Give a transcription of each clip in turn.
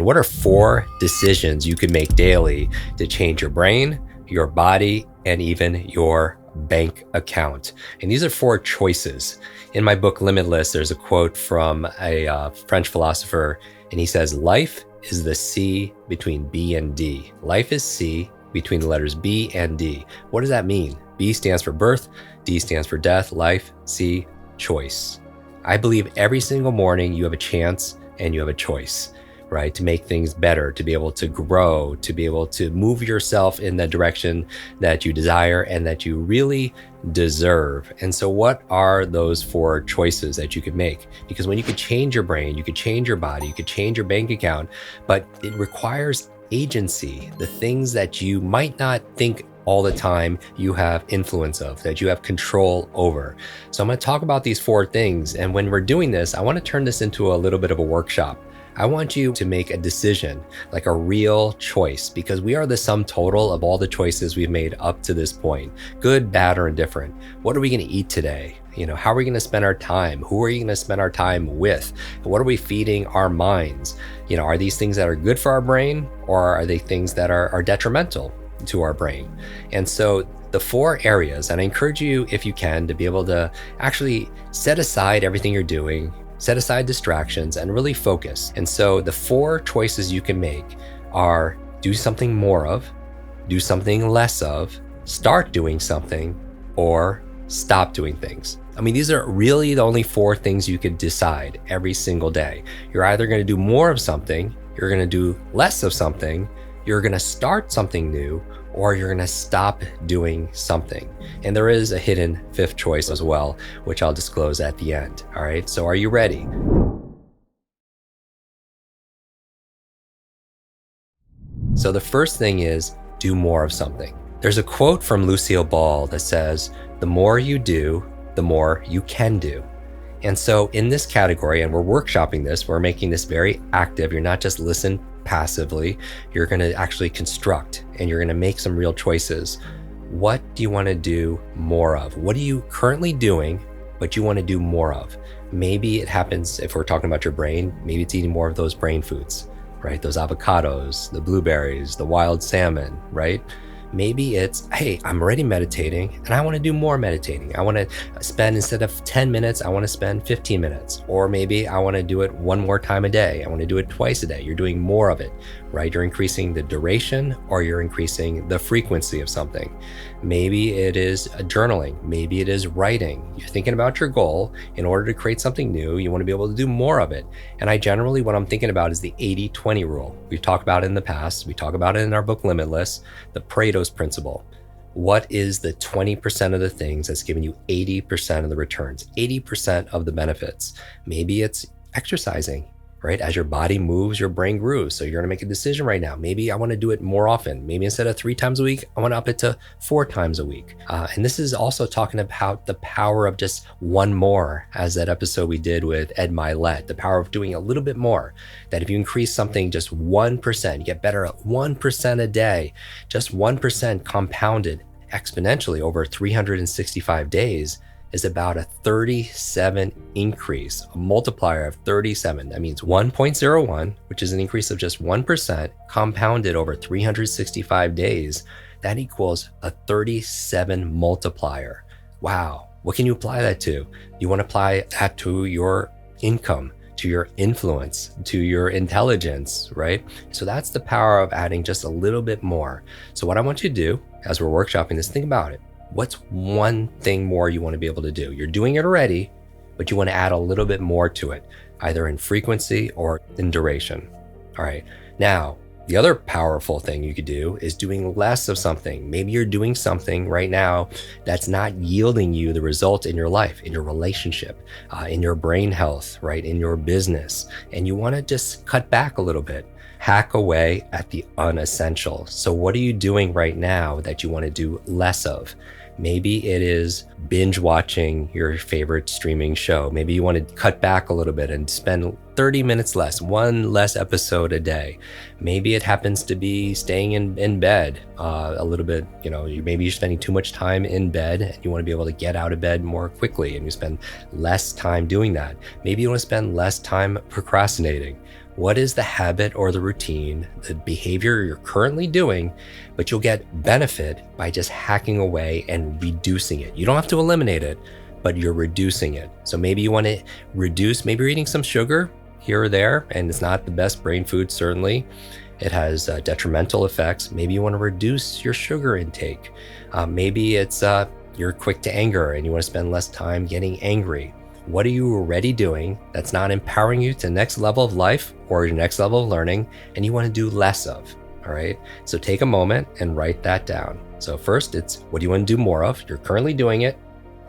what are 4 decisions you could make daily to change your brain, your body, and even your bank account? And these are 4 choices. In my book, Limitless, there's a quote from a French philosopher, and he says, life is the C between B and D. Life is C between the letters B and D. What does that mean? B stands for birth, D stands for death, life, C, choice. I believe every single morning you have a chance and you have a choice, right? To make things better, to be able to grow, to be able to move yourself in the direction that you desire and that you really deserve. And so what are those 4 choices that you could make? Because when you could change your brain, you could change your body, you could change your bank account, but it requires agency, the things that you might not think all the time you have influence of, that you have control over. So I'm going to talk about these 4 things. And when we're doing this, I want to turn this into a little bit of a workshop. I want you to make a decision, like a real choice, because we are the sum total of all the choices we've made up to this point, good, bad, or indifferent. What are we going to eat today? How are we going to spend our time? Who are you going to spend our time with? What are we feeding our minds? Are these things that are good for our brain, or are they things that are detrimental to our brain? And so the 4 areas, and I encourage you, if you can, to be able to actually set aside everything you're doing, set aside distractions, and really focus. And so the 4 choices you can make are do something more of, do something less of, start doing something, or stop doing things. These are really the only 4 things you could decide every single day. You're either going to do more of something, you're going to do less of something, you're going to start something new, or you're going to stop doing something. And there is a hidden 5th choice as well, which I'll disclose at the end. All right, so are you ready? So the first thing is do more of something. There's a quote from Lucille Ball that says, the more you do, the more you can do. And so in this category, and we're workshopping this, we're making this very active. You're not just listen passively, you're going to actually construct, and you're going to make some real choices. What do you want to do more of? What are you currently doing, but you want to do more of? Maybe it happens, if we're talking about your brain, maybe it's eating more of those brain foods, right? Those avocados, the blueberries, the wild salmon, right? Maybe it's, hey, I'm already meditating and I want to do more meditating. I want to spend, instead of 10 minutes, I want to spend 15 minutes. Or maybe I want to do it 1 more time a day. I want to do it twice a day. You're doing more of it, right? You're increasing the duration, or you're increasing the frequency of something. Maybe it is journaling. Maybe it is writing. You're thinking about your goal. In order to create something new, you want to be able to do more of it. And I generally, what I'm thinking about is the 80-20 rule. We've talked about it in the past. We talk about it in our book, Limitless, the Pareto's principle. What is the 20% of the things that's giving you 80% of the returns, 80% of the benefits? Maybe it's exercising, right? As your body moves, your brain grooves. So you're going to make a decision right now. Maybe I want to do it more often. Maybe instead of 3 times a week, I want to up it to 4 times a week. And this is also talking about the power of just one more, as that episode we did with Ed Milet, the power of doing a little bit more. That if you increase something just 1%, you get better at 1% a day, just 1% compounded exponentially over 365 days, is about a 37 increase, a multiplier of 37. That means 1.01, which is an increase of just 1% compounded over 365 days. That equals a 37 multiplier. Wow. What can you apply that to? You want to apply that to your income, to your influence, to your intelligence, right? So that's the power of adding just a little bit more. So what I want you to do as we're workshopping this, think about it. What's one thing more you want to be able to do? You're doing it already, but you want to add a little bit more to it, either in frequency or in duration. All right. Now, the other powerful thing you could do is doing less of something. Maybe you're doing something right now that's not yielding you the result in your life, in your relationship, in your brain health, right? In your business. And you want to just cut back a little bit. Hack away at the unessential. So what are you doing right now that you want to do less of? Maybe it is binge watching your favorite streaming show. Maybe you want to cut back a little bit and spend 30 minutes less, 1 less episode a day. Maybe it happens to be staying in bed a little bit. Maybe you're spending too much time in bed and you want to be able to get out of bed more quickly and you spend less time doing that. Maybe you want to spend less time procrastinating. What is the habit or the routine, the behavior you're currently doing, but you'll get benefit by just hacking away and reducing it. You don't have to eliminate it, but you're reducing it. So maybe you want to reduce, maybe you're eating some sugar here or there, and it's not the best brain food, certainly. It has detrimental effects. Maybe you want to reduce your sugar intake. Maybe it's you're quick to anger and you want to spend less time getting angry. What are you already doing that's not empowering you to the next level of life or your next level of learning, and you want to do less of, all right? So take a moment and write that down. So first, it's what do you want to do more of? You're currently doing it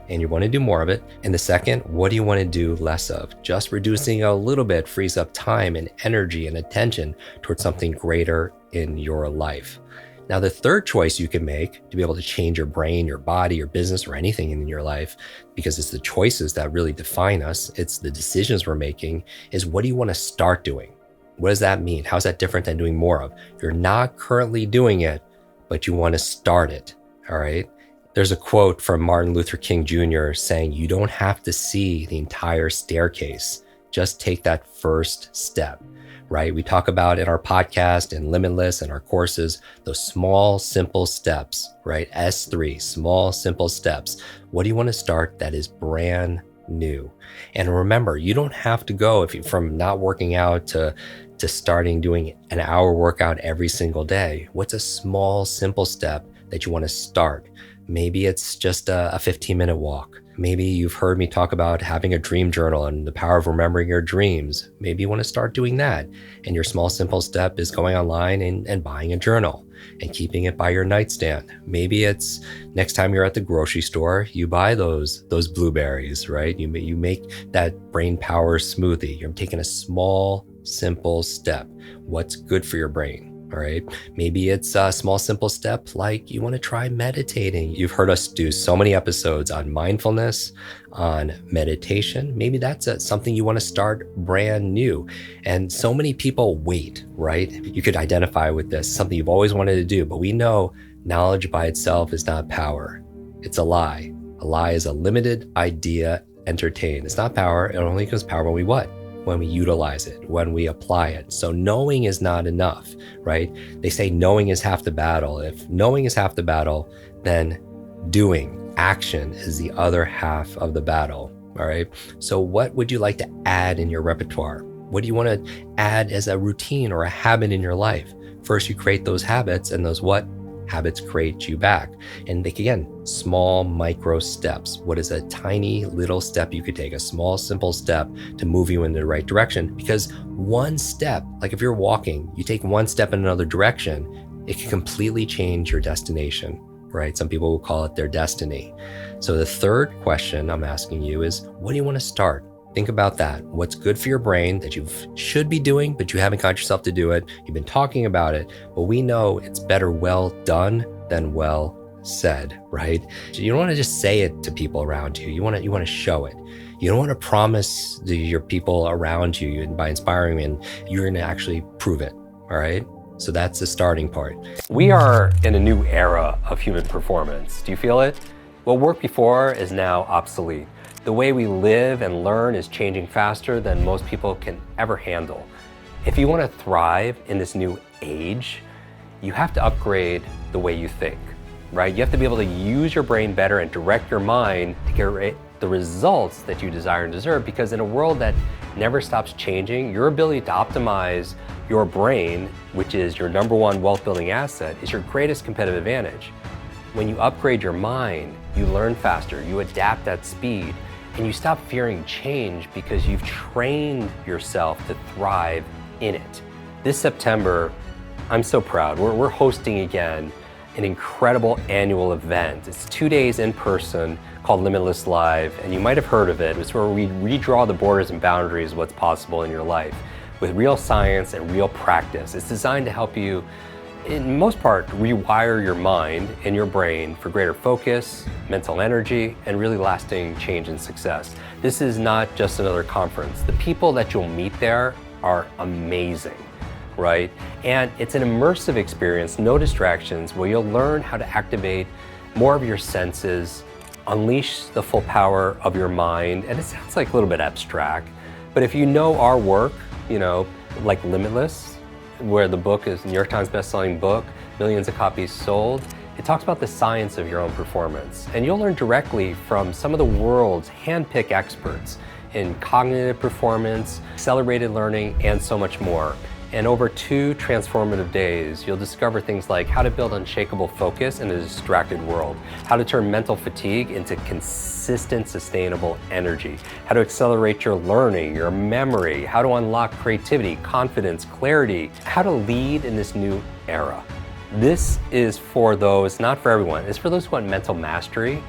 and you want to do more of it. And the second, what do you want to do less of? Just reducing a little bit frees up time and energy and attention towards something greater in your life. Now, the third choice you can make to be able to change your brain, your body, your business, or anything in your life, because it's the choices that really define us, it's the decisions we're making, is what do you want to start doing? What does that mean? How's that different than doing more of? You're not currently doing it, but you want to start it, all right? There's a quote from Martin Luther King Jr. saying, you don't have to see the entire staircase, just take that first step. Right? We talk about in our podcast and Limitless and our courses, those small, simple steps, right? S3, small, simple steps. What do you want to start that is brand new? And remember, you don't have to go from not working out to starting doing an hour workout every single day. What's a small, simple step that you want to start? Maybe it's just a 15-minute walk. Maybe you've heard me talk about having a dream journal and the power of remembering your dreams. Maybe you want to start doing that. And your small, simple step is going online and buying a journal and keeping it by your nightstand. Maybe it's next time you're at the grocery store, you buy those blueberries, right? You make that brain power smoothie. You're taking a small, simple step. What's good for your brain? All right. Maybe it's a small, simple step like you want to try meditating. You've heard us do so many episodes on mindfulness, on meditation. Maybe that's something you want to start brand new. And so many people wait, right? You could identify with this, something you've always wanted to do, but we know knowledge by itself is not power. It's a lie. A lie is a limited idea entertained. It's not power. It only becomes power when we what? When we utilize it, when we apply it. So knowing is not enough, right? They say knowing is half the battle. If knowing is half the battle, then doing, action is the other half of the battle, all right? So what would you like to add in your repertoire? What do you want to add as a routine or a habit in your life? First, you create those habits, and those what? Habits create you back. And again, small micro steps. What is a tiny little step you could take, a small, simple step to move you in the right direction? Because one step, like if you're walking, you take one step in another direction, it can completely change your destination, right? Some people will call it their destiny. So the third question I'm asking you is, what do you want to start? Think about that. What's good for your brain that you should be doing, but you haven't got yourself to do it. You've been talking about it, but we know it's better well done than well said, right? So you don't want to just say it to people around you. You want to show it. You don't want to promise your people around you, and by inspiring them, you're going to actually prove it, all right? So that's the starting part. We are in a new era of human performance. Do you feel it? What worked before is now obsolete. The way we live and learn is changing faster than most people can ever handle. If you want to thrive in this new age, you have to upgrade the way you think, right? You have to be able to use your brain better and direct your mind to get the results that you desire and deserve, because in a world that never stops changing, your ability to optimize your brain, which is your number one wealth building asset, is your greatest competitive advantage. When you upgrade your mind, you learn faster, you adapt at speed, and you stop fearing change because you've trained yourself to thrive in it. This September, I'm so proud. We're hosting again an incredible annual event. It's 2 days in person called Limitless Live, and you might have heard of it. It's where we redraw the borders and boundaries of what's possible in your life with real science and real practice. It's designed to help you, in most part, rewire your mind and your brain for greater focus, mental energy, and really lasting change and success. This is not just another conference. The people that you'll meet there are amazing, right? And it's an immersive experience, no distractions, where you'll learn how to activate more of your senses, unleash the full power of your mind. And it sounds like a little bit abstract, but if you know our work, like Limitless, where the book is New York Times bestselling book, millions of copies sold. It talks about the science of your own performance. And you'll learn directly from some of the world's hand-picked experts in cognitive performance, accelerated learning, and so much more. And over 2 transformative days, you'll discover things like how to build unshakable focus in a distracted world, how to turn mental fatigue into consistent, sustainable energy, how to accelerate your learning, your memory, how to unlock creativity, confidence, clarity, how to lead in this new era. This is for those, not for everyone, it's for those who want mental mastery.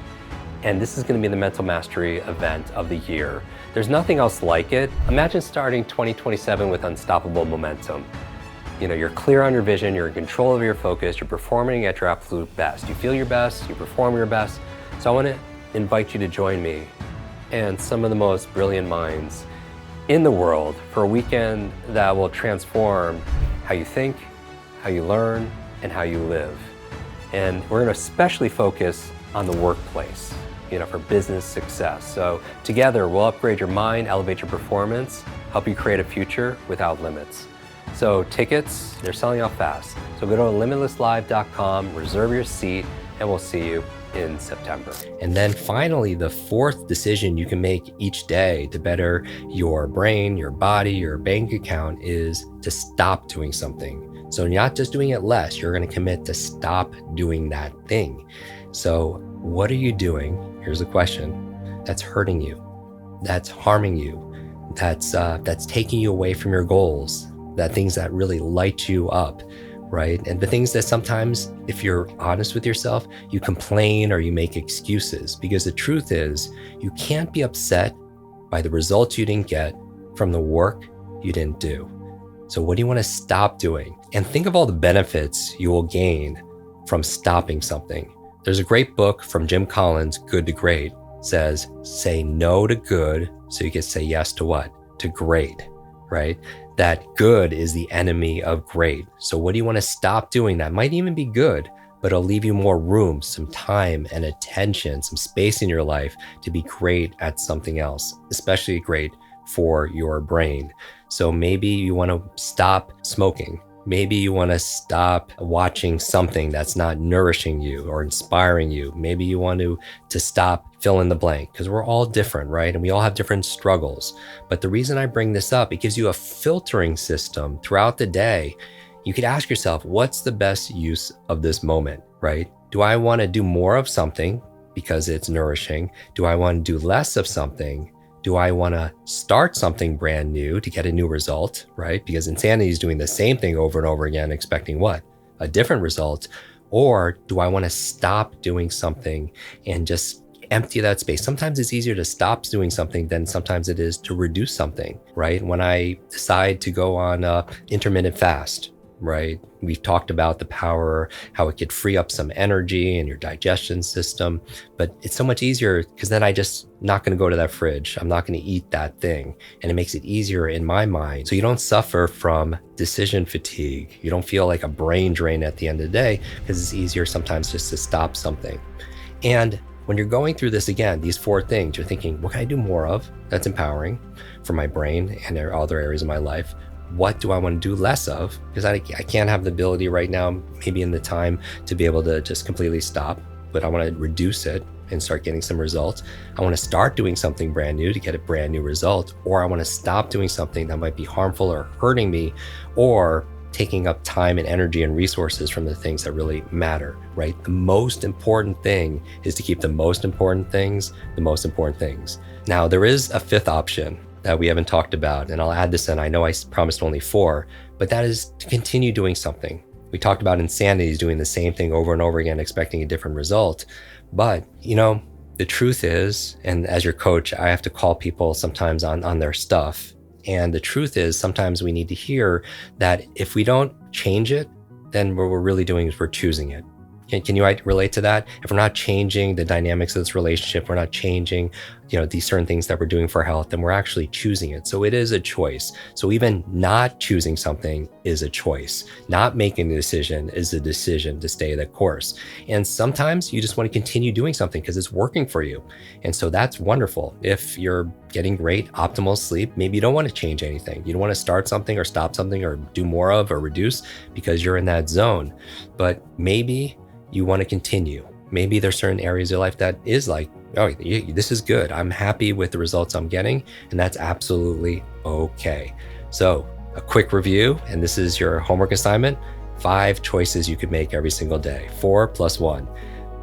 And this is going to be the mental mastery event of the year. There's nothing else like it. Imagine starting 2027 with unstoppable momentum. You're clear on your vision, you're in control of your focus, you're performing at your absolute best. You feel your best, you perform your best. So I want to invite you to join me and some of the most brilliant minds in the world for a weekend that will transform how you think, how you learn, and how you live. And we're going to especially focus on the workplace, for business success. So together, we'll upgrade your mind, elevate your performance, help you create a future without limits. So tickets, they're selling out fast. So go to limitlesslive.com, reserve your seat, and we'll see you in September. And then finally, the 4th decision you can make each day to better your brain, your body, your bank account is to stop doing something. So you're not just doing it less, you're going to commit to stop doing that thing. So what are you doing? Here's the question. That's hurting you, that's harming you, that's taking you away from your goals, that things that really light you up, right? And the things that sometimes, if you're honest with yourself, you complain or you make excuses, because the truth is you can't be upset by the results you didn't get from the work you didn't do. So what do you want to stop doing? And think of all the benefits you will gain from stopping something. There's a great book from Jim Collins, Good to Great, says, say no to good so you can say yes to what? To great, right? That good is the enemy of great. So what do you want to stop doing that might even be good, but it'll leave you more room, some time and attention, some space in your life to be great at something else, especially great for your brain. So maybe you want to stop smoking. Maybe you want to stop watching something that's not nourishing you or inspiring you. Maybe you want to stop fill in the blank, because we're all different, right? And we all have different struggles. But the reason I bring this up, it gives you a filtering system throughout the day. You could ask yourself, what's the best use of this moment, right? Do I want to do more of something because it's nourishing? Do I want to do less of something? Do I want to start something brand new to get a new result, right? Because insanity is doing the same thing over and over again, expecting what? A different result. Or do I want to stop doing something and just empty that space? Sometimes it's easier to stop doing something than sometimes it is to reduce something, right? When I decide to go on a intermittent fast, right? We've talked about the power, how it could free up some energy in your digestion system, but it's so much easier because then I just not going to go to that fridge. I'm not going to eat that thing. And it makes it easier in my mind. So you don't suffer from decision fatigue. You don't feel like a brain drain at the end of the day because it's easier sometimes just to stop something. And when you're going through this again, these 4 things, you're thinking, what can I do more of that's empowering for my brain and other areas of my life? What do I want to do less of? Because I can't have the ability right now, maybe in the time, to be able to just completely stop, but I want to reduce it and start getting some results. I want to start doing something brand new to get a brand new result, or I want to stop doing something that might be harmful or hurting me, or taking up time and energy and resources from the things that really matter, right? The most important thing is to keep the most important things, the most important things. Now, there is a 5th option that we haven't talked about, and I'll add this in. I know I promised only 4, but that is to continue doing something. We talked about insanity is doing the same thing over and over again, expecting a different result. But, the truth is, and as your coach, I have to call people sometimes on their stuff. And the truth is, sometimes we need to hear that if we don't change it, then what we're really doing is we're choosing it. Can you relate to that? If we're not changing the dynamics of this relationship, we're not changing, these certain things that we're doing for health, then we're actually choosing it. So it is a choice. So even not choosing something is a choice. Not making the decision is a decision to stay the course. And sometimes you just want to continue doing something because it's working for you. And so that's wonderful. If you're getting great optimal sleep, maybe you don't want to change anything. You don't want to start something or stop something or do more of or reduce because you're in that zone. But maybe you want to continue. Maybe there's certain areas of your life that is like, oh, this is good. I'm happy with the results I'm getting, and that's absolutely okay. So a quick review, and this is your homework assignment, 5 choices you could make every single day, 4 + 1.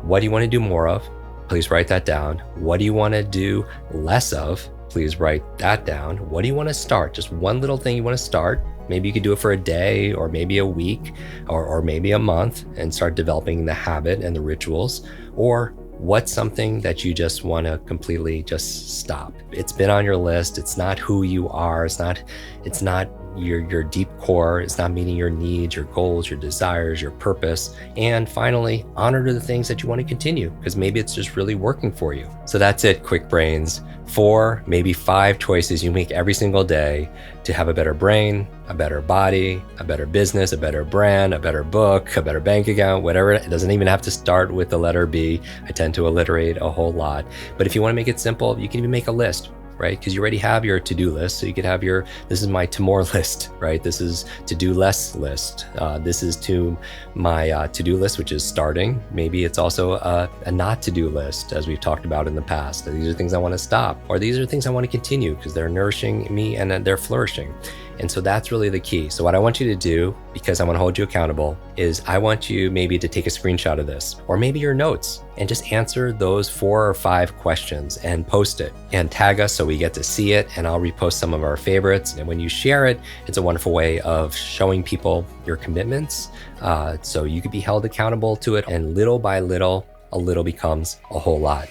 What do you want to do more of? Please write that down. What do you want to do less of? Please write that down. What do you want to start? Just one little thing you want to start. Maybe you could do it for a day or maybe a week or maybe a month and start developing the habit and the rituals. Or what's something that you just want to completely just stop? It's been on your list. It's not who you are. It's not your deep core. It's not meeting your needs, your goals, your desires, your purpose. And finally, honor to the things that you want to continue because maybe it's just really working for you. So that's it, Kwik Brains. 4, maybe 5 choices you make every single day to have a better brain, a better body, a better business, a better brand, a better book, a better bank account, whatever. It doesn't even have to start with the letter B. I tend to alliterate a whole lot. But if you want to make it simple, you can even make a list, right? Because you already have your to-do list. So you could have this is my to-more list, right? This is to-do less list. This is to my to-do list, which is starting. Maybe it's also a not to-do list, as we've talked about in the past. These are things I want to stop, or these are things I want to continue because they're nourishing me and they're flourishing. And so that's really the key. So what I want you to do, because I want to hold you accountable, is I want you maybe to take a screenshot of this, or maybe your notes, and just answer those 4 or 5 questions and post it and tag us so we get to see it. And I'll repost some of our favorites. And when you share it, it's a wonderful way of showing people your commitments. So you could be held accountable to it. And little by little, a little becomes a whole lot.